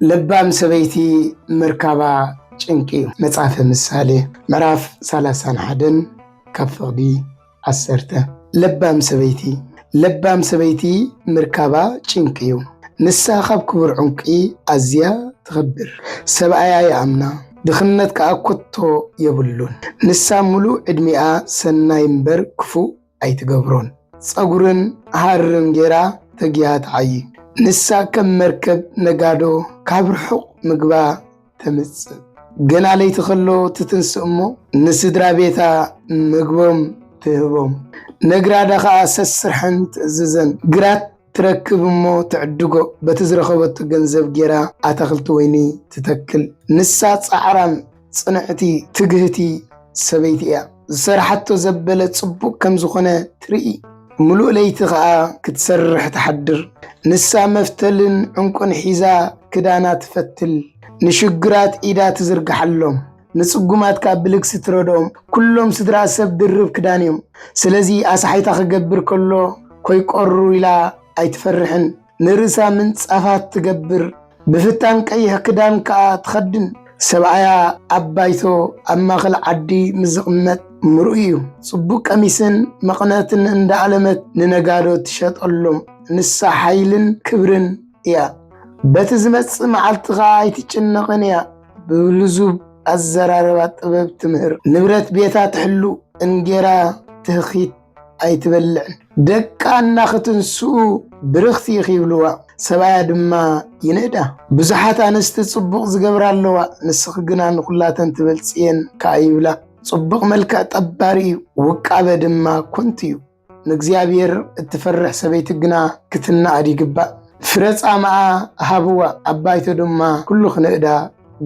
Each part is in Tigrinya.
لبام سبيتي مركبا ጭንቂ መጽሐፈ ምሳሌ ምዕራፍ 31 ከፍቅዲ 10 ለባም ሰበይቲ ምርካባ ጭንቂ እዩ ንሳ ካብ ክቡር ዕንቂ ኣዝያ ትኽብር ሰብኣያ ይኣምና ድኽነት ከኣኮቶ የብሉን ንሳ ሙሉእ ዕድሚኣ ሰናይ እምበር ክፉእ ኣይትገብሮን ፀጉርን ሃርን ጌራ ተጊያ ትዓይ ንሳ ከም መርከብ ነጋዶ ካብ ርሑቕ ምግባ ተምጽእ ገና ለይቲ ኸሎ ትትንስእሞ ንስድራ ቤታ ምግቦም ትህቦም ነግራዳ ኸዓ ሰስርሐን ትእዝዘን ግራት ትረክብ እሞ ትዕድጎ በቲ ዝረኸበቶ ገንዘብ ጌራ ኣታኽልቲ ወይኒ ትተክል ንሳ ጻዕራም ጽንዕቲ ትግህቲ ሰበይቲ እያ ዝሰርሓቶ ዘበለ ጽቡቕ ከም ዝኾነ ትርኢ ሙሉእ ለይቲ ኸዓ ክትሰርሕ ትሓድር ንሳ መፍተልን ዕንቁን ሒዛ ክዳና ትፈትል ንሽግራት ኢዳ ትዝርግሓሎም ንጽጉማት ካብ ብልግሲ ትረዶም ኩሎም ስድራ ሰብ ድርብ ክዳን እዮም ስለዚ ኣሳሓይታ ክገብር ከሎ ኮይቆሩ ኢላ ኣይትፈርሕን ንርእሳ ምንጻፋት ትገብር ብፍታን ቀይሕ ክዳን ከዓ ትኸድን ሰብኣያ ኣባይቶ ኣብ ማእኸል ዓዲ ምዝቕመጥ ምሩእ እዩ ጽቡቕ ቀሚስን መቕነትን እንዳዓለመት ንነጋዶ ትሸጠሎም ንሳ ሓይልን ክብርን እያ በቲ ዝመጽእ መዓልትኻ ኣይትጭነቕን እያ ብልዙብ ኣዘራረባ ጥበብ ትምህር ንብረት ቤታ ትሕሉ እንጌራ ትኽኺት ኣይትበልዕን ደቃ እናኽትንስኡ ብርኽቲ ይኽብልዋ ሰብኣያ ድማ ይንእዳ ብዙሓት ኣንስቲ ጽቡቕ ዝገብራ ኣለዋ ንስኺ ግና ንኹላተን ትበልጽየን ከዓ ይብላ ጽቡቕ መልክዕ ጠባሪ እዩ ውቃበ ድማ ኮንቲ እዩ ንእግዚአብሔር እትፈርሕ ሰበይቲ ግና ክትናኣድ ይግባእ ፍረጻምዓ ሃብዋ ኣባይቶ ድማ ኩሉ ክነእዳ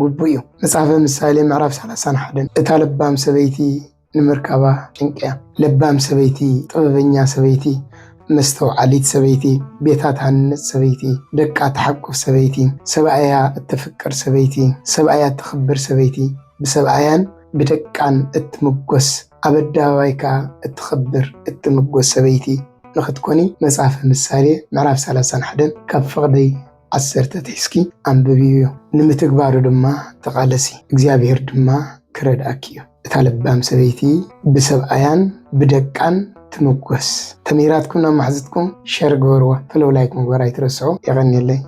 ጉቡ እዩ መጽሐፈ ምሳሌ ምዕራፍ 31 እታ ለባም ሰበይቲ ንምርካባ ጭንቅያ ለባም ሰበይቲ ጥበበኛ ሰበይቲ መስተውዓሊት ሰበይቲ ቤታ ትሃንጽ ሰበይቲ ደቃ ትሓቁፍ ሰበይቲ ሰብኣያ እትፍቅር ሰበይቲ ሰብኣያ እትኽብር ሰበይቲ ብሰብኣያን ብደቃን እትምጎስ ኣበዳባይካ እትኽብር እትምጎስ ሰበይቲ ንኽትኮኒ መጽሐፈ ምሳሌ ምዕራፍ 31 ካብ ፍቕዲ 10 ተሕስኪ ኣንብቢዮ ንምትግባሩ ድማ ተቓለሲ እግዚአብሔር ድማ ክረድኣኪ እዩ እታ ለባም ሰበይቲ ብሰብኣያን ብደቃን ትምጎስ ተሚራትኩም ናብ ማሕዝትኩም ሸር ገበርዋ ፈሎው ላይክ ምግባር ኣይትረስዑ ይቐኒለይ